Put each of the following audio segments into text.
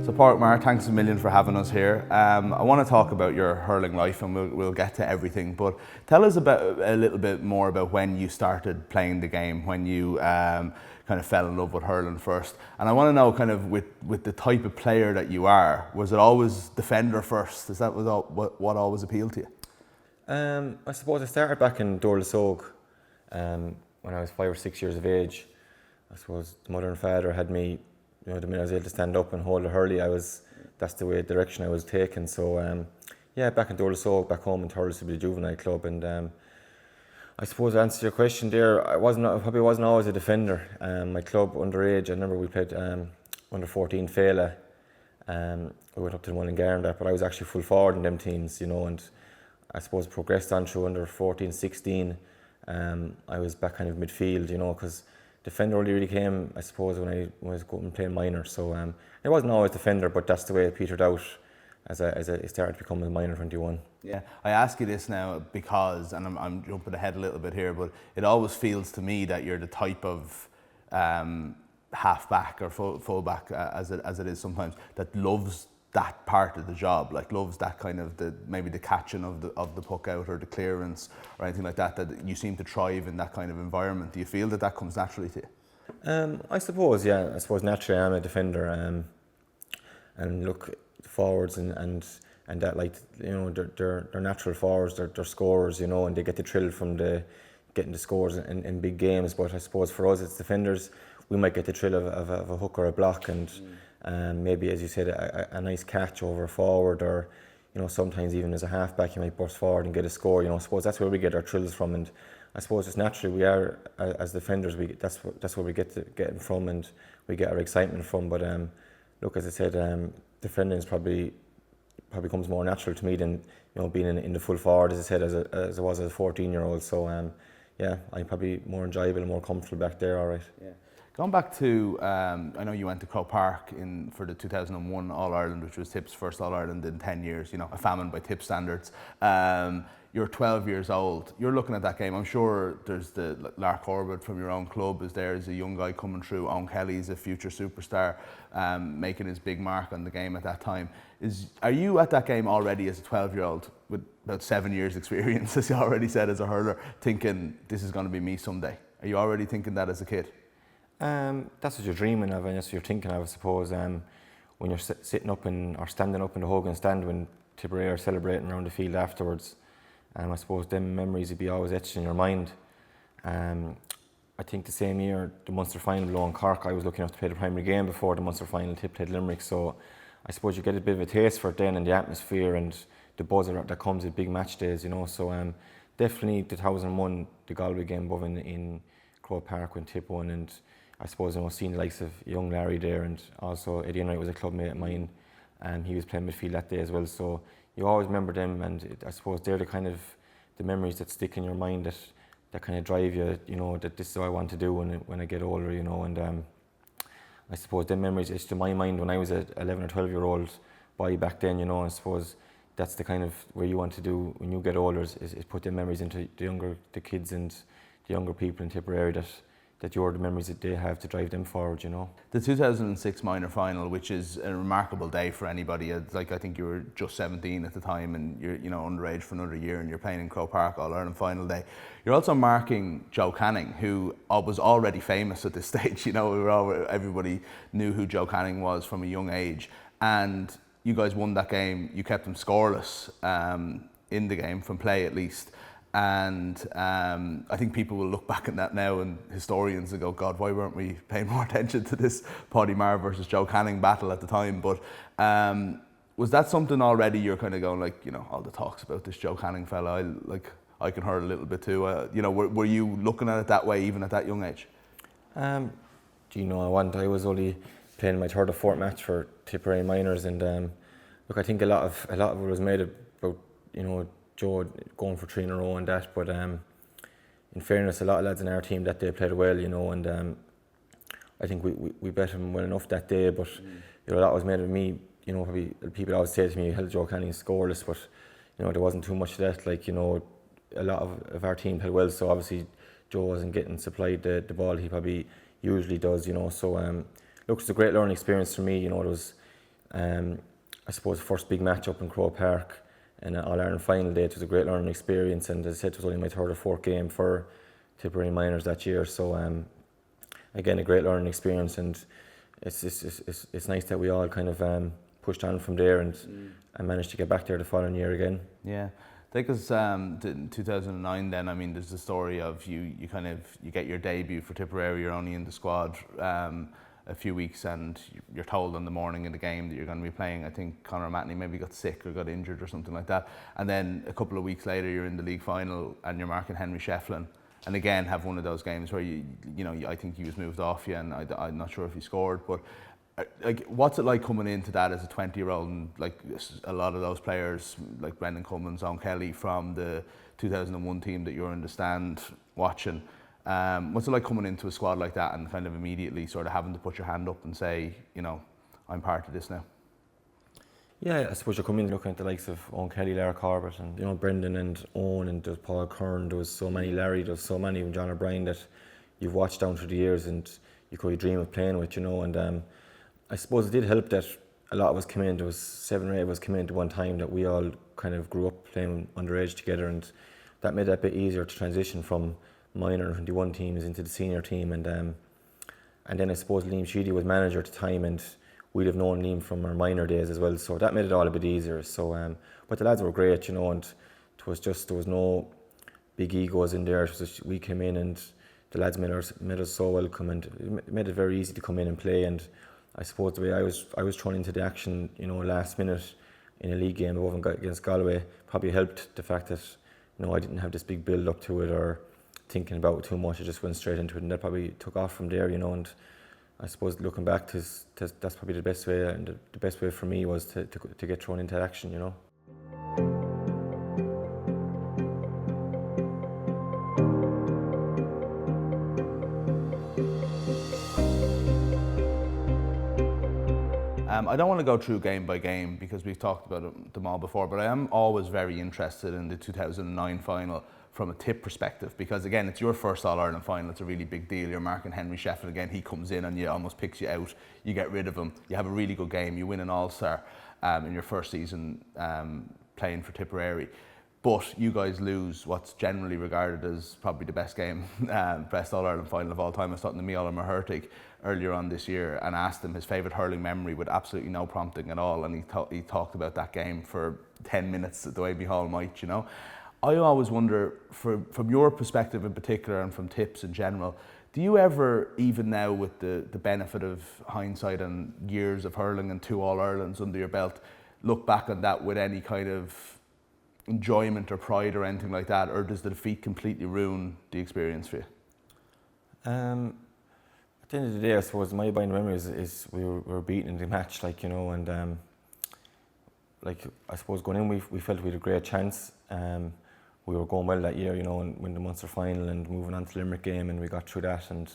So Paudie Maher, thanks a million for having us here. I want to talk about your hurling life, and we'll get to everything, but tell us a little bit more about when you started playing the game, when you kind of fell in love with hurling first. And I want to know, kind of with the type of player that you are, was it always defender first? Is that what always appealed to you? I suppose I started back in Dorlasog when I was 5 or 6 years of age. I suppose the mother and father had me, the minute I was able to stand up and hold a hurley, that's the direction I was taking. So back in Dorlasog, back home in Thurles, to be the juvenile club. And I suppose to answer your question there, I probably wasn't always a defender. My club underage, I remember we played under 14 Fela. We went up to the one in Garndap, but I was actually full forward in them teams, and I suppose progressed on through under 14, 16. I was back kind of midfield, because defender only really came, I suppose, when I was going playing minor. So I wasn't always defender, but that's the way it petered out as I started to become a minor 21. Yeah, I ask you this now because, and I'm jumping ahead a little bit here, but it always feels to me that you're the type of half-back or full-back, as it is sometimes, that loves that part of the job, like loves that kind of maybe the catching of the puck out or the clearance or anything like that you seem to thrive in that kind of environment. Do you feel that comes naturally to you? I suppose, yeah. I suppose naturally I'm a defender, and look, forwards and that, like, they're natural forwards, they're scorers, and they get the thrill from getting the scores in big games. But I suppose for us, it's defenders. We might get the thrill of a hook or a block, and maybe, as you said, a nice catch over a forward, or sometimes even as a halfback you might burst forward and get a score. I suppose that's where we get our thrills from, and I suppose it's naturally we are, as defenders, that's where we get it from, and we get our excitement from. But look, as I said, defending is probably comes more natural to me than being in the full forward, as I said, as I was as a 14-year-old. So I'm probably more enjoyable and more comfortable back there. All right. Yeah. Going back to, I know you went to Croke Park for the 2001 All-Ireland, which was Tipp's first All-Ireland in 10 years, a famine by Tipp standards. You're 12 years old. You're looking at that game. I'm sure there's the Lark Corbett from your own club is there as a young guy coming through. Owen Kelly's a future superstar, making his big mark on the game at that time. Are you at that game already as a 12-year-old with about 7 years experience, as you already said, as a hurler, thinking this is going to be me someday? Are you already thinking that as a kid? That's what you're dreaming of, and that's what you're thinking of, I suppose. When you're sitting up or standing up in the Hogan stand when Tipperary are celebrating around the field afterwards, I suppose them memories would be always etched in your mind. I think the same year, the Munster final below in Cork, I was lucky enough to play the primary game before the Munster final. Tipp played Limerick, so I suppose you get a bit of a taste for it then, and the atmosphere and the buzz that comes with big match days, So definitely 2001, the Galway game above in Croke Park when Tipp won, and I suppose seeing the likes of young Larry there, and also Eddie Enright was a club mate of mine, and he was playing midfield that day as well. So you always remember them, and I suppose they're the memories that stick in your mind that kind of drive you. That this is what I want to do when I get older. And I suppose them memories etched in my mind when I was an 11 or 12-year-old boy back then. I suppose that's the kind of where you want to do when you get older is put them memories into the kids and the younger people in Tipperary that you're the memories that they have to drive them forward, The 2006 minor final, which is a remarkable day for anybody. I think you were just 17 at the time, and you're underage for another year, and you're playing in Croke Park All-Ireland final day. You're also marking Joe Canning, who was already famous at this stage. Everybody knew who Joe Canning was from a young age, and you guys won that game. You kept them scoreless in the game, from play at least. And I think people will look back at that now, and historians will go, God, why weren't we paying more attention to this Paudie Maher versus Joe Canning battle at the time? But was that something already you're kind of going, like, all the talks about this Joe Canning fella, I can hurt a little bit too. Were you looking at it that way even at that young age? I was only playing my third or fourth match for Tipperary minors, and look, I think a lot of it was made about Joe going for 3 in a row and that, but in fairness, a lot of lads in our team that day played well, and I think we bet him well enough that day, but a lot was made of me. Probably people always say to me, hell, Joe Canning scoreless, but there wasn't too much of that. A lot of our team played well, so obviously Joe wasn't getting supplied the ball he probably usually does, So look, it's a great learning experience for me. It was I suppose first big match up in Croke Park and an All-Ireland final day. It was a great learning experience, and as I said, it was only my third or fourth game for Tipperary minors that year. So again, a great learning experience, and it's nice that we all kind of pushed on from there and managed to get back there the following year again. Yeah. Take us to 2009 then. I mean, there's the story of you get your debut for Tipperary, you're only in the squad a few weeks, and you're told on the morning of the game that you're going to be playing. I think Conor Matney maybe got sick or got injured or something like that. And then a couple of weeks later, you're in the league final and you're marking Henry Shefflin. And again, have one of those games where I think he was moved off you, and I'm not sure if he scored, but like, what's it like coming into that as a 20-year-old, and like a lot of those players like Brendan Cummins, Owen Kelly from the 2001 team that you're in the stand watching. What's it like coming into a squad like that and kind of immediately sort of having to put your hand up and say, I'm part of this now? Yeah, I suppose you're coming in looking at the likes of Owen Kelly, Lara Corbett, and Brendan and Owen, and there's Paul Kern, there was so many, Larry, there was so many, and John O'Brien, that you've watched down through the years and you could dream of playing with, and I suppose it did help that a lot of us came in. There was 7 or 8 of us came in at one time, that we all kind of grew up playing underage together, and that made it a bit easier to transition from minor and 21 teams into the senior team. And then I suppose Liam Sheedy was manager at the time, and we'd have known Liam from our minor days as well, so that made it all a bit easier. So, but the lads were great, and it was just, there was no big egos in there. It was just, we came in and the lads made us so welcome, and it made it very easy to come in and play. And I suppose the way I was thrown into the action, last minute in a league game against Galway, probably helped the fact that I didn't have this big build up to it or thinking about it too much. I just went straight into it, and that probably took off from there, and I suppose looking back, that's probably the best way, and the best way for me was to get thrown into action, I don't want to go through game by game because we've talked about them all before, but I am always very interested in the 2009 final from a Tipp perspective, because again, it's your first All-Ireland final. It's a really big deal. You're marking Henry Shefflin again. He comes in and you almost picks you out. You get rid of him. You have a really good game. You win an All-Star in your first season playing for Tipperary. But you guys lose what's generally regarded as probably the best game, best All-Ireland final of all time. I was talking to Paudie Maher earlier on this year and asked him his favourite hurling memory with absolutely no prompting at all, and he talked about that game for 10 minutes the way Hall might, I always wonder, from your perspective in particular and from Tips in general, do you ever, even now with the benefit of hindsight and years of hurling and 2 All-Irelands under your belt, look back on that with any kind of enjoyment or pride or anything like that, or does the defeat completely ruin the experience for you? At the end of the day, I suppose my binding memory is we were beaten in the match, and I suppose going in, we felt we had a great chance. We were going well that year, and win the Munster final and moving on to the Limerick game, and we got through that. And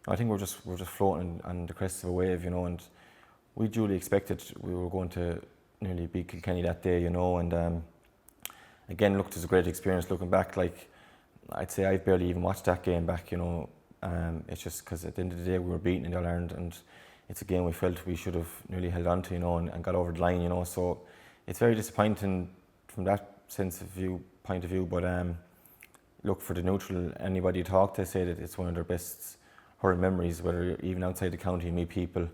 I think we're just floating on the crest of a wave, and we duly expected we were going to nearly beat Kilkenny that day, and again, looked, as a great experience looking back. I'd say I've barely even watched that game back, it's just because at the end of the day we were beaten in the All-Ireland, and it's a game we felt we should have nearly held on to, and got over the line, so it's very disappointing from that point of view, but look, for the neutral, anybody you talk to say that it's one of their best hurling memories, whether you're even outside the county, you meet people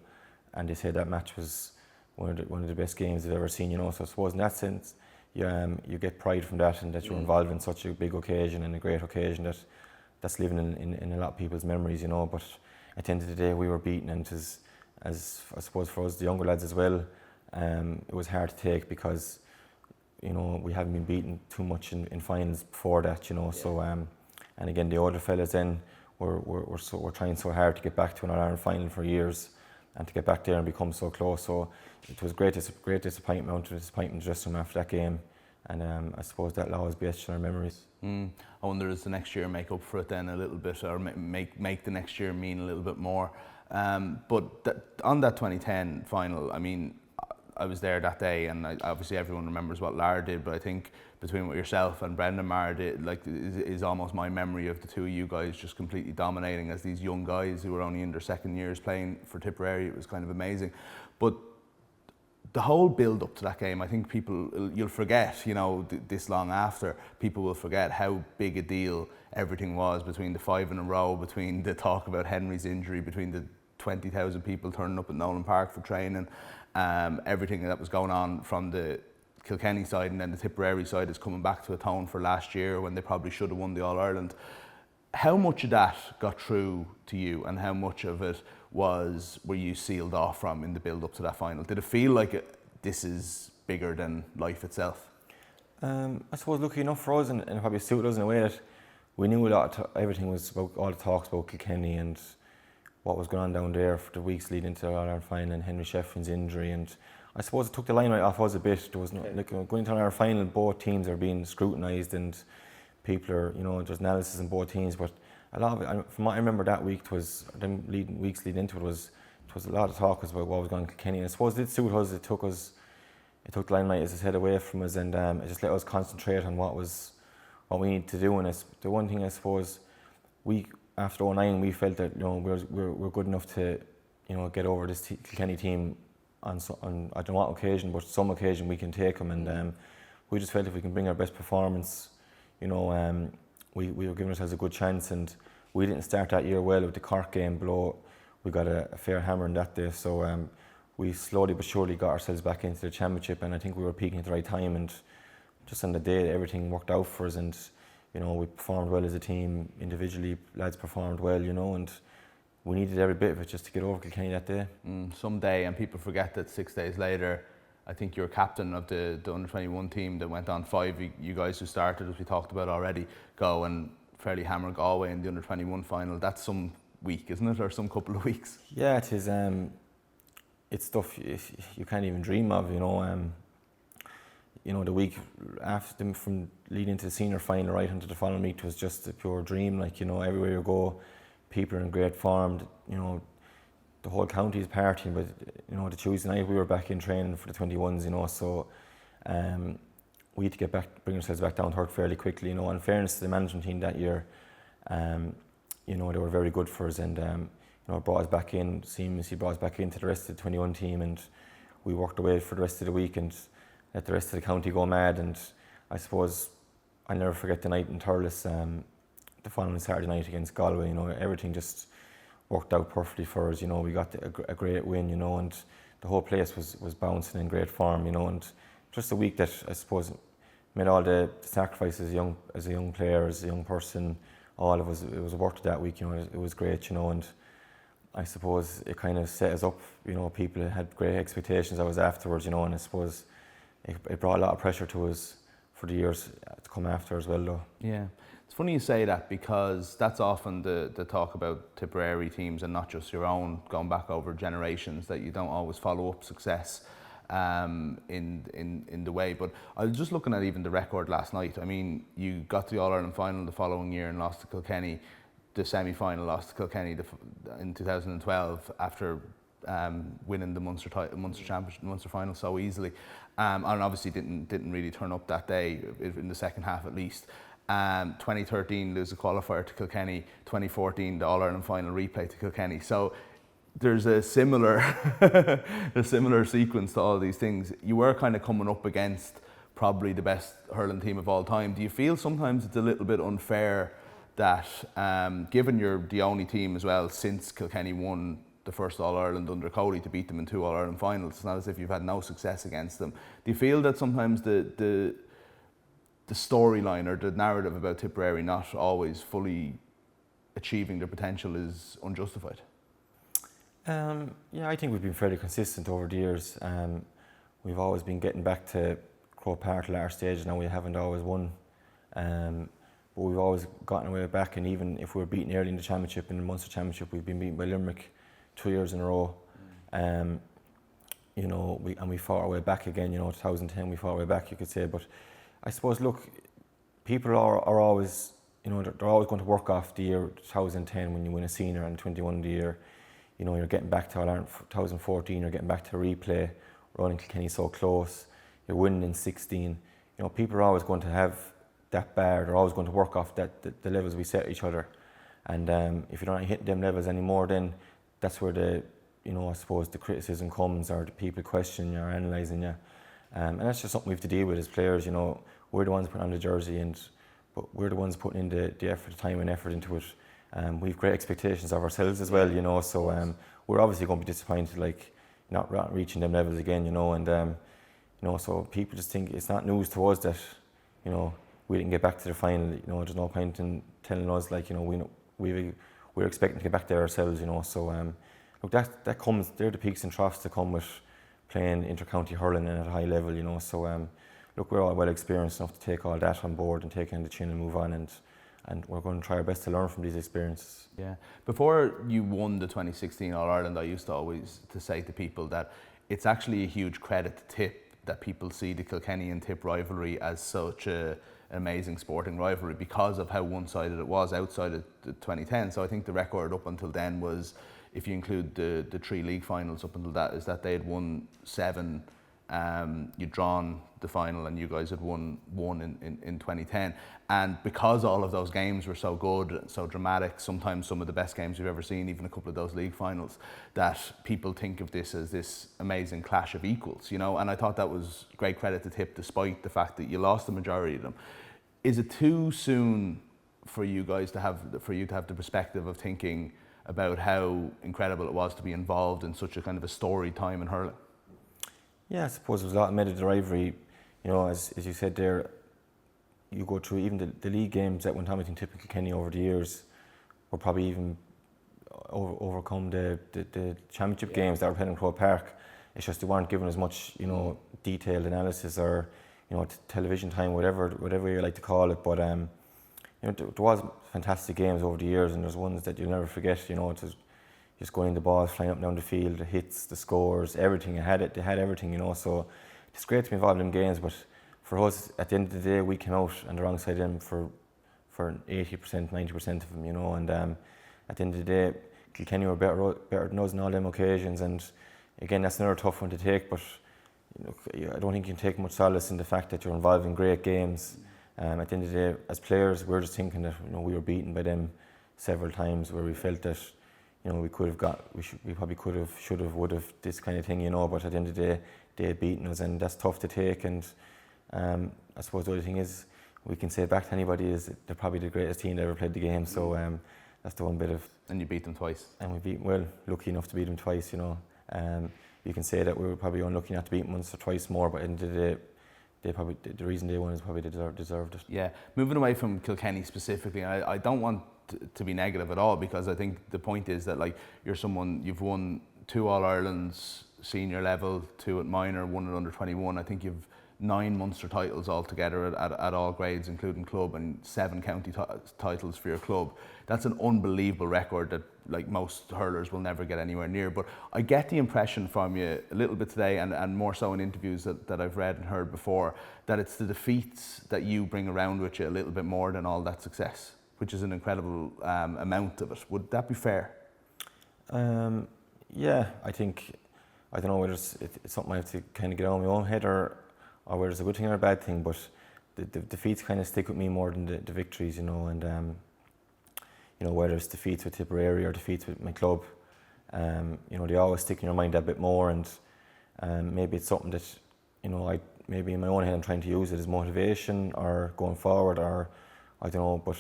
and they say that match was one of the best games they've ever seen, so I suppose in that sense you get pride from that, and that you're involved in such a big occasion and a great occasion that's living in a lot of people's memories, but at the end of the day we were beaten, and as I suppose for us, the younger lads as well, it was hard to take because we haven't been beaten too much in finals before that, so and again the older fellas then we're trying so hard to get back to an All-Ireland final for years and to get back there and become so close, so it was great disappointment just after that game, and I suppose that'll always be etched in our memories. I wonder, does the next year make up for it then a little bit, or make the next year mean a little bit more? But on that 2010 final, I mean, I was there that day, and obviously everyone remembers what Lara did, but I think between what yourself and Brendan Maher did, is almost my memory of the two of you guys just completely dominating as these young guys who were only in their second years playing for Tipperary. It was kind of amazing. But the whole build up to that game, I think you'll forget, this long after, people will forget how big a deal everything was, between the 5 in a row, between the talk about Henry's injury, between the 20,000 people turning up at Nolan Park for training, everything that was going on from the Kilkenny side, and then the Tipperary side is coming back to atone for last year when they probably should have won the All-Ireland. How much of that got through to you, and how much of it were you sealed off from in the build up to that final? Did it feel like this is bigger than life itself? I suppose lucky enough for us, and probably suited us in a way that we knew everything was about, all the talks about Kilkenny and what was going on down there for the weeks leading into the All-Ireland final, and Henry Shefflin's injury, and I suppose it took the limelight off us a bit. There was going into our final, both teams are being scrutinised, and people are, there's analysis in both teams, but a lot of it, from what I remember that week, weeks leading into it was a lot of talk about what was going on in Kilkenny. And I suppose it did suit us. It took the limelight, as I said, away from us, and it just let us concentrate on what we needed to do. And the one thing, I suppose, after 2009, we felt that we're good enough to get over this Kilkenny team on I don't know what occasion, but some occasion we can take them, and we just felt if we can bring our best performance, we were giving ourselves a good chance. And we didn't start that year well with the Cork game below. We got a fair hammering that day, so we slowly but surely got ourselves back into the championship, and I think we were peaking at the right time, and just on the day everything worked out for us, and we performed well as a team. Individually, lads performed well, and we needed every bit of it just to get over Kilkenny that day. Someday, and people forget that 6 days later, I think you're captain of the under-21 team that went on 5. You guys who started, as we talked about already, go and fairly hammer Galway in the under-21 final. That's some week, isn't it, or some couple of weeks? Yeah, it is. It's stuff you can't even dream of. The week after them, from leading to the senior final right into the final meet, was just a pure dream. Everywhere you go, people are in great form. The whole county is partying, but the Tuesday night we were back in training for the 21s, so we had to bring ourselves back down to earth fairly quickly. In fairness to the management team that year, they were very good for us, and brought us back in, seamlessly brought us back into the rest of the 21 team, and we worked away for the rest of the week and let the rest of the county go mad. And I suppose I'll never forget the night in Thurles, the following Saturday night against Galway. Everything just worked out perfectly for us. We got a great win, and the whole place was bouncing in great form, and just a week that I suppose made all the sacrifices as a young player, as a young person, all of us, it was worth it that week. It was great, and I suppose it kind of set us up. People had great expectations of us afterwards, and I suppose it brought a lot of pressure to us for the years to come after as well, though. Yeah. It's funny you say that, because that's often the talk about Tipperary teams, and not just your own, going back over generations, that you don't always follow up success in the way. But I was just looking at even the record last night. I mean, you got to the All-Ireland final the following year and lost to Kilkenny. The semi-final lost to Kilkenny in 2012 after winning the Munster Championship, Munster final so easily, and obviously didn't really turn up that day in the second half at least. 2013 lose a qualifier to Kilkenny, 2014 the All-Ireland final replay to Kilkenny. So there's a similar sequence to all these things. You were kind of coming up against probably the best hurling team of all time. Do you feel sometimes it's a little bit unfair that, given you're the only team as well since Kilkenny won the first All-Ireland under Cody, to beat them in 2 All-Ireland finals, it's not as if you've had no success against them. Do you feel that sometimes the storyline or the narrative about Tipperary not always fully achieving their potential is unjustified? Yeah, I think we've been fairly consistent over the years. We've always been getting back to Croke Park at our stage. Now we haven't always won, but we've always gotten away back. And even if we were beaten early in the championship, in the Munster Championship, we've been beaten by Limerick 2 years in a row. We fought our way back again. 2010 we fought our way back, you could say. But I suppose, look, people are always, they're always going to work off the year 2010 when you win a senior, and 21 the year, you're getting back to All-Ireland 2014, you're getting back to replay, running Kilkenny so close, you're winning in 16. People are always going to have that bar, they're always going to work off the levels we set each other. And if you're not hitting them levels anymore, then that's where the I suppose the criticism comes, or the people question you or analysing you. And that's just something we have to deal with as players. We're the ones putting on the jersey, but we're the ones putting in the effort, the time and effort into it. We've great expectations of ourselves as well, so we're obviously going to be disappointed, like not reaching them levels again, and so people just think it's not news to us that, we didn't get back to the final. There's no point in telling us, like, we're expecting to get back there ourselves, so look, that comes, they're the peaks and troughs that come with playing inter-county hurling and at a high level, so look, we're all well experienced enough to take all that on board and take it on the chin and move on, and we're going to try our best to learn from these experiences. Yeah. Before you won the 2016 All-Ireland, I used to always say to people that it's actually a huge credit to Tipp that people see the Kilkenny and Tipp rivalry as such an amazing sporting rivalry because of how one-sided it was outside of the 2010. So I think the record up until then was, if you include the 3 league finals up until that, is that they had won 7. You'd drawn the final and you guys had won 1 in 2010, and because all of those games were so good and so dramatic, sometimes some of the best games you've ever seen, even a couple of those league finals, that people think of this as this amazing clash of equals, and I thought that was great credit to Tipp despite the fact that you lost the majority of them. Is it too soon for you guys to have the perspective of thinking about how incredible it was to be involved in such a kind of a storied time in hurling? Yeah, I suppose there was a lot made of the rivalry. As you said there, you go through even the league games that went on between Tipp and Kilkenny over the years were probably even overcome the championship games that were played in Croke Park. It's just they weren't given as much, detailed analysis or, television time, whatever you like to call it. But there was fantastic games over the years, and there's ones that you'll never forget. Just going in the ball, flying up and down the field, the hits, the scores, everything. They had everything, so it's great to be involved in games, but for us, at the end of the day, we came out on the wrong side of them for 80%, 90% of them, and at the end of the day, Kilkenny were better than us on all them occasions, and again, that's another tough one to take, but I don't think you can take much solace in the fact that you're involved in great games. At the end of the day, as players, we're just thinking that we were beaten by them several times where we felt that we probably could have, should have, would have, this kind of thing, but at the end of the day, they had beaten us, and that's tough to take. And I suppose the only thing is, we can say back to anybody, is they're probably the greatest team that ever played the game, so that's the one bit of... And you beat them twice. And lucky enough to beat them twice, You can say that we were probably unlucky not to beat them once or twice more, but at the end of the day, the reason they won is probably they deserved it. Yeah, moving away from Kilkenny specifically, I don't want to be negative at all, because I think the point is that, like, you've won 2 All-Irelands senior level, 2 at minor, 1 at under 21. I think you've 9 Munster titles altogether at all grades, including club, and 7 county titles for your club. That's an unbelievable record that, like, most hurlers will never get anywhere near. But I get the impression from you a little bit today, and more so in interviews that I've read and heard before, that it's the defeats that you bring around with you a little bit more than all that success, which is an incredible amount of it. Would that be fair? Yeah, I don't know whether it's something I have to kind of get out of my own head, or whether it's a good thing or a bad thing, but the defeats kind of stick with me more than the victories, and whether it's defeats with Tipperary or defeats with my club, they always stick in your mind a bit more, and maybe it's something that, maybe in my own head I'm trying to use it as motivation or going forward, or I don't know, but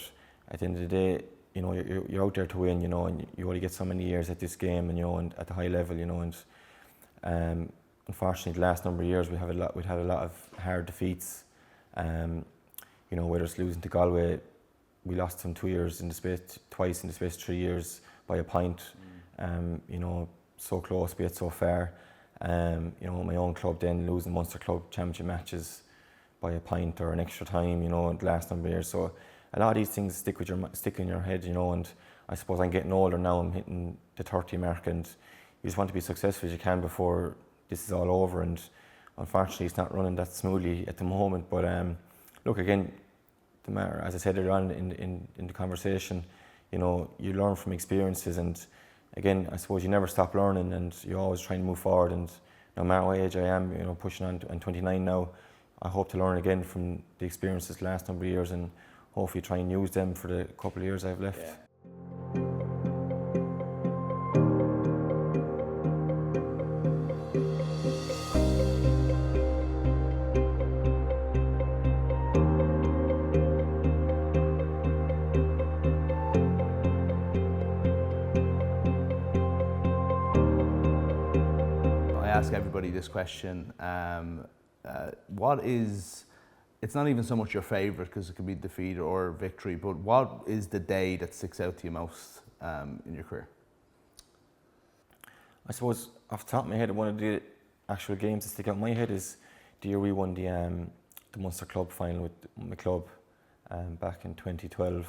at the end of the day, you're out there to win, and you only get so many years at this game, and at the high level, and unfortunately, the last number of years we've had a lot of hard defeats. Whether it's losing to Galway, we lost them twice in the space of 3 years by a point. So close, but yet so far. My own club then losing Munster Club Championship matches by a point or an extra time. The last number of years. So a lot of these things stick in your head. And I suppose I'm getting older now. I'm hitting the 30 mark, and you just want to be successful as you can before this is all over, and unfortunately it's not running that smoothly at the moment. But look, again, as I said earlier on in the conversation, you learn from experiences, and again, I suppose you never stop learning, and you always try to move forward. And no matter what age I am, pushing on, I'm 29 now, I hope to learn again from the experiences the last number of years, and hopefully try and use them for the couple of years I have left. Yeah. ask everybody this question. What is, it's not even so much your favourite because it could be defeat or victory, but what is the day that sticks out to you most in your career? I suppose off the top of my head, one of the actual games that stick out in my head is the year we won the Munster Club final with my club back in 2012.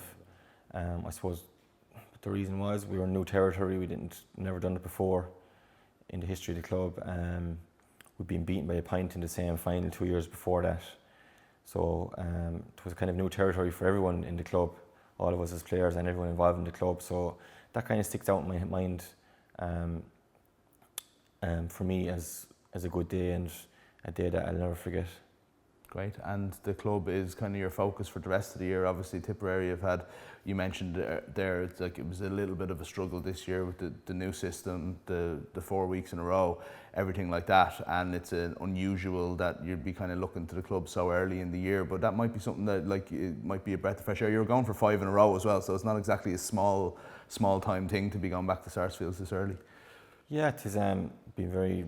I suppose the reason was we were in new territory. We never done it before in the history of the club. We'd been beaten by a pint in the same final 2 years before that. So it was kind of new territory for everyone in the club, all of us as players and everyone involved in the club. So that kind of sticks out in my mind for me as a good day and a day that I'll never forget. Great, and the club is kind of your focus for the rest of the year. Obviously Tipperary have had, you mentioned there, it's like it was a little bit of a struggle this year with the new system, the 4 weeks in a row, everything like that, and it's unusual that you'd be kind of looking to the club so early in the year, but that might be something that, like, it might be a breath of fresh air. You're going for 5 in a row as well, so it's not exactly a small time thing to be going back to Sarsfields this early. Yeah, it has been very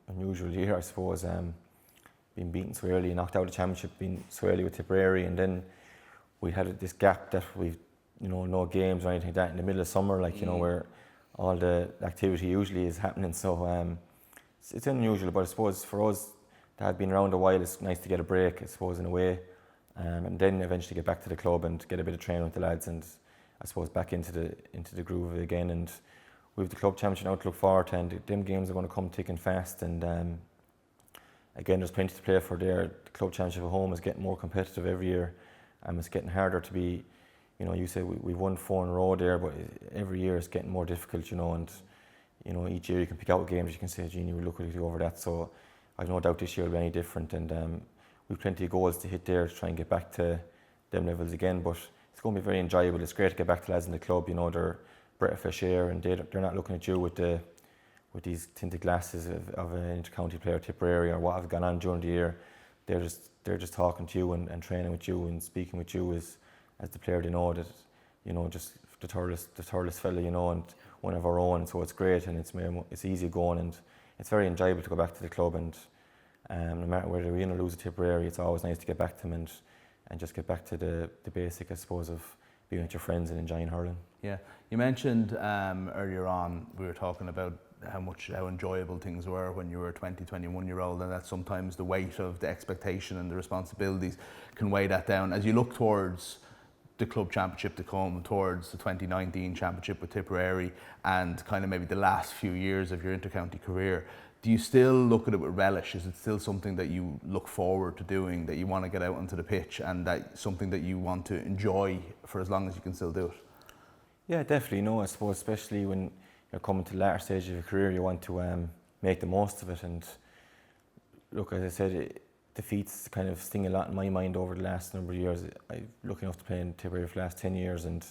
unusual year, I suppose. Being beaten so early, knocked out of the championship, being so early with Tipperary, and then we had this gap that we've, no games or anything like that in the middle of summer, like, where all the activity usually is happening. So it's unusual, but I suppose for us that have been around a while, it's nice to get a break, I suppose, in a way, and then eventually get back to the club and get a bit of training with the lads, and I suppose back into the groove of it again. And we've the club championship now to look forward to, and them games are going to come thick and fast, and again, there's plenty to play for there. The club championship at home is getting more competitive every year. It's getting harder to be, you say we've won 4 in a row there, but every year it's getting more difficult, and each year you can pick out games, you can say, Genie, we're lucky to go over that. So I've no doubt this year will be any different, and we've plenty of goals to hit there to try and get back to them levels again. But it's going to be very enjoyable. It's great to get back to lads in the club, they're breath of fresh air, and they're not looking at you with these tinted glasses of an inter-county player, Tipperary, or what have gone on during the year. They're just talking to you and training with you and speaking with you as the player. They know that, just the thoroughest fella, and one of our own. So it's great, and it's easy going, and it's very enjoyable to go back to the club. And no matter whether we win or lose at Tipperary, it's always nice to get back to them and just get back to the basic, I suppose, of being with your friends and enjoying hurling. Yeah, you mentioned earlier on, we were talking about how enjoyable things were when you were a 21-year-old, and that sometimes the weight of the expectation and the responsibilities can weigh that down. As you look towards the club championship to come, towards the 2019 championship with Tipperary, and kind of maybe the last few years of your intercounty career, do you still look at it with relish? Is it still something that you look forward to doing, that you want to get out onto the pitch, and that something that you want to enjoy for as long as you can still do it? Yeah, definitely. I suppose especially when you're coming to the latter stage of your career, you want to make the most of it. And look, as I said, defeats kind of sting a lot in my mind over the last number of years. I'm lucky enough to play in Tipperary for the last 10 years, and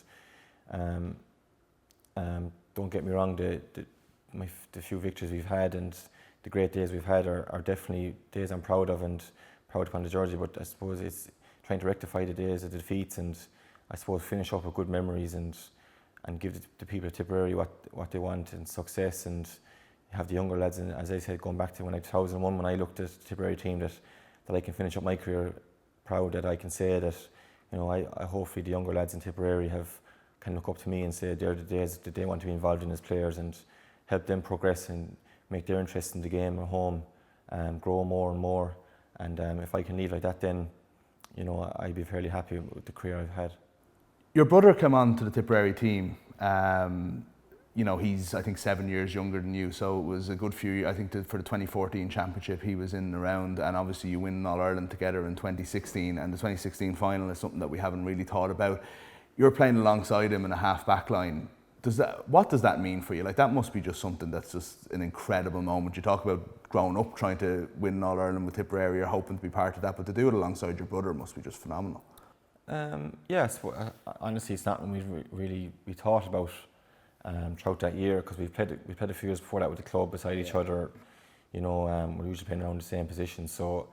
don't get me wrong, the few victories we've had and the great days we've had are definitely days I'm proud of and proud upon the jersey. But I suppose it's trying to rectify the days of the defeats, and I suppose finish up with good memories and give the people of Tipperary what they want and success, and have the younger lads. And as I said, going back to 2001, when I looked at the Tipperary team, that I can finish up my career proud, that I can say that, I hopefully the younger lads in Tipperary can look up to me and say they're the days that they want to be involved in as players, and help them progress and make their interest in the game at home grow more and more. And if I can leave like that, then I'd be fairly happy with the career I've had. Your brother came on to the Tipperary team. He's, I think, 7 years younger than you, so it was a good few years. I think for the 2014 championship, he was in and around, and obviously you win All-Ireland together in 2016, and the 2016 final is something that we haven't really thought about. You're playing alongside him in a half-back line. What does that mean for you? Like, that must be just something that's just an incredible moment. You talk about growing up, trying to win All-Ireland with Tipperary, you're hoping to be part of that, but to do it alongside your brother must be just phenomenal. Yes, honestly, it's not something we thought about throughout that year, because we played a few years before that with the club beside each other. We're usually playing around the same position, so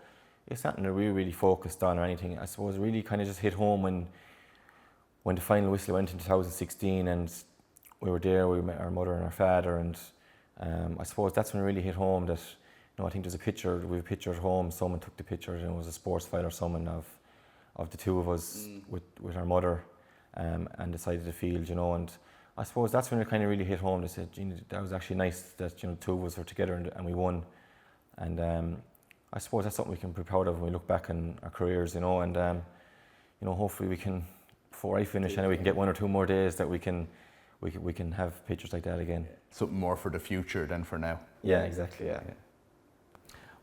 it's nothing that we really focused on or anything. I suppose it really kind of just hit home when the final whistle went in 2016, and we were there. We met our mother and our father, and I suppose that's when it really hit home that, I think there's we have a picture at home, someone took the picture, and it was a sports file or someone of the two of us with our mother, and the side of the field, and I suppose that's when it kind of really hit home. They said, that was actually nice that, the two of us were together and we won. And I suppose that's something we can be proud of when we look back on our careers, and hopefully we can, before I finish anyway, we can get 1 or 2 more days that we can have pictures like that again. Something more for the future than for now. Yeah, exactly, yeah.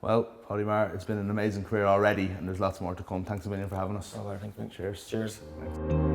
Well, Paudie Maher, it's been an amazing career already, and there's lots more to come. Thanks a million for having us. All right, thanks, mate. Cheers. Cheers. Thanks.